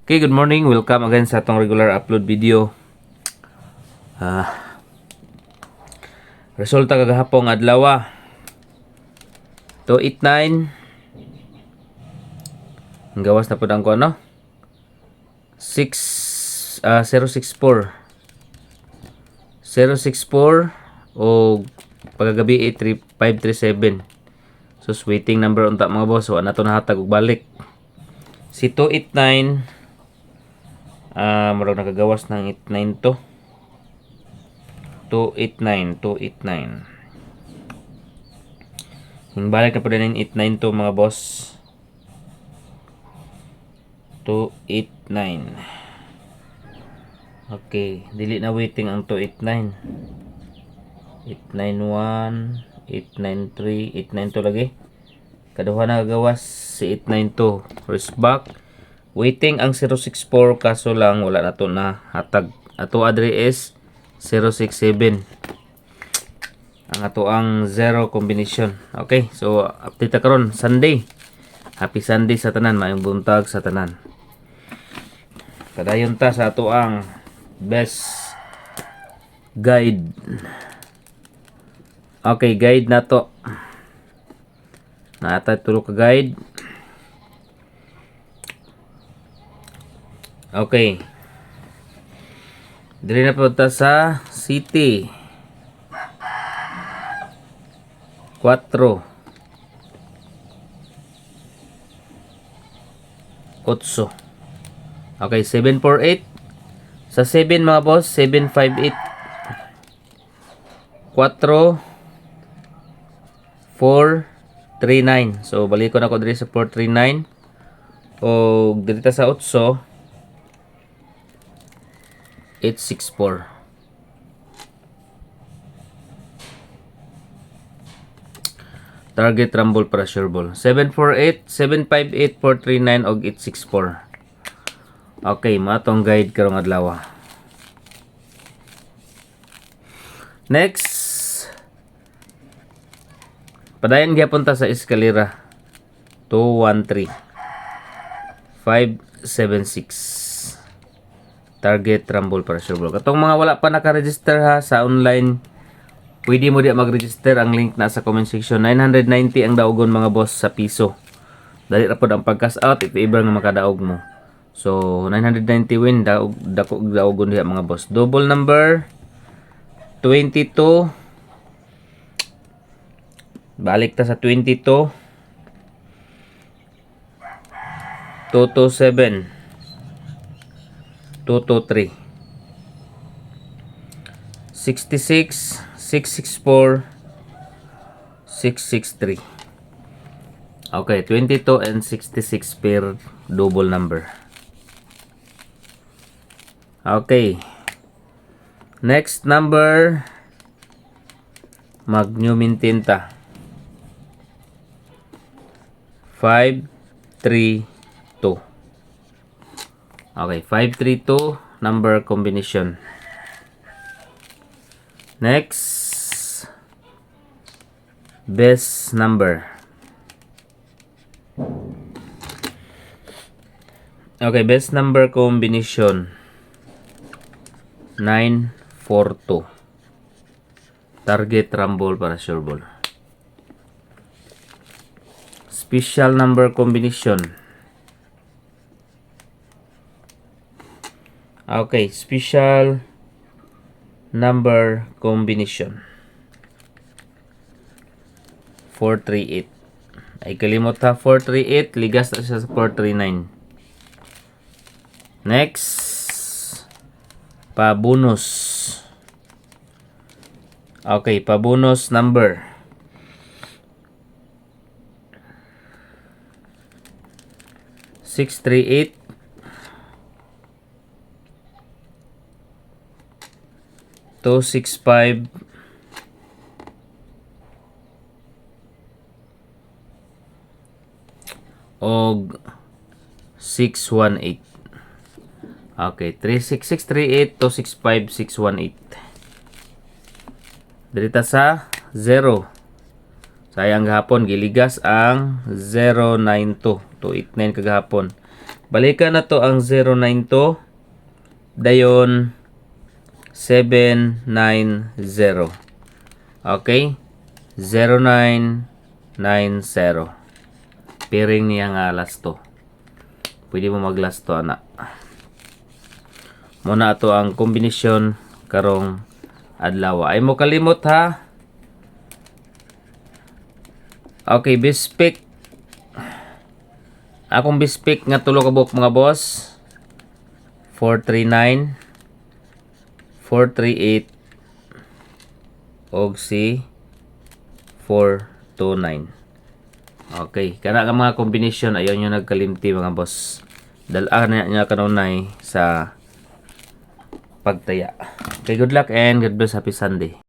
Okay, good morning. Welcome again sa atong regular upload video. Resulta kagahapong adlaw. 289. Ang gawas na po ang ko, 064. 064 o pagagabi 537. So, waiting number unta mga boss. So, nato nahatag og balik. Si 289 murag nakagawas ng 89 to. 289. Hingbalik na po din yung 89 to mga boss. 289. Okay, dili na waiting ang 289. 891, 893, 892 lagi. Kaduha na gawas si 892. First back. Waiting ang 064 kaso lang wala na to na hatag. Ato address 067. Ang ato ang 0 combination. Okay, so update ta karon Sunday. Happy Sunday sa tanan, maayong buntag sa tanan. Kadayon ta sa ato ang best guide. Okay, guide na to. Naatay tulo ka guide. Okay. Dili na punta sa city. 4. 8. Okay, 748. Sa 7 mga boss, 758. 4 439. So balik ko na ko diri sa 439. O diri ta sa 8 864. Target rumble para sure ball. 748, 758, 439 og 864. Okay, matong guide karong adlaw. Next. Padayon gyapon ta sa eskalera. 213. 576. Target rumble para sure ball. Katong mga wala pa naka-register ha sa online, pwede mo di mag-register. Ang link nasa comment section. 990 ang daogon mga boss sa piso. Dali ra pod ang pag-cash out if ever nga makadaog mo. So 990 win daogon diha mga boss. Double number 22. Balik ta sa 22. 227. 223. 66, 664, 663. Okay, 22 and 66 per double number. Okay. Next number, mag-new maintain ta. 532. Okay, 532 number combination. Next, best number. Okay, best number combination 942. Target rumble para sure ball. Special number combination. Okay, special number combination 438. Ay kalimot ha, 438, ligas na siya sa 439. Next, pa-bonus. Okay, pa-bonus number 638. 265 og 618. Okay, 36638 265 618. Dirita sa 0. Sayang gahapon giligas ang 092 289 kagahapon. Balikan na to ang 092 dayon 790. Okay? 0990. Piring niya nga last to. Pwede mo mag last to ana. Muna ato ang kombinasyon karong adlaw. Ay mo kalimot ha. Okay, bispik. Akong bispik nga tulo ka buok mga boss. 439 438 og si 429. Okay, kana ka mga kombinasyon ayon yung nagkalimti mga boss. Dala na niya kanunay sa pagtaya. Okay, good luck and God bless. Happy Sunday.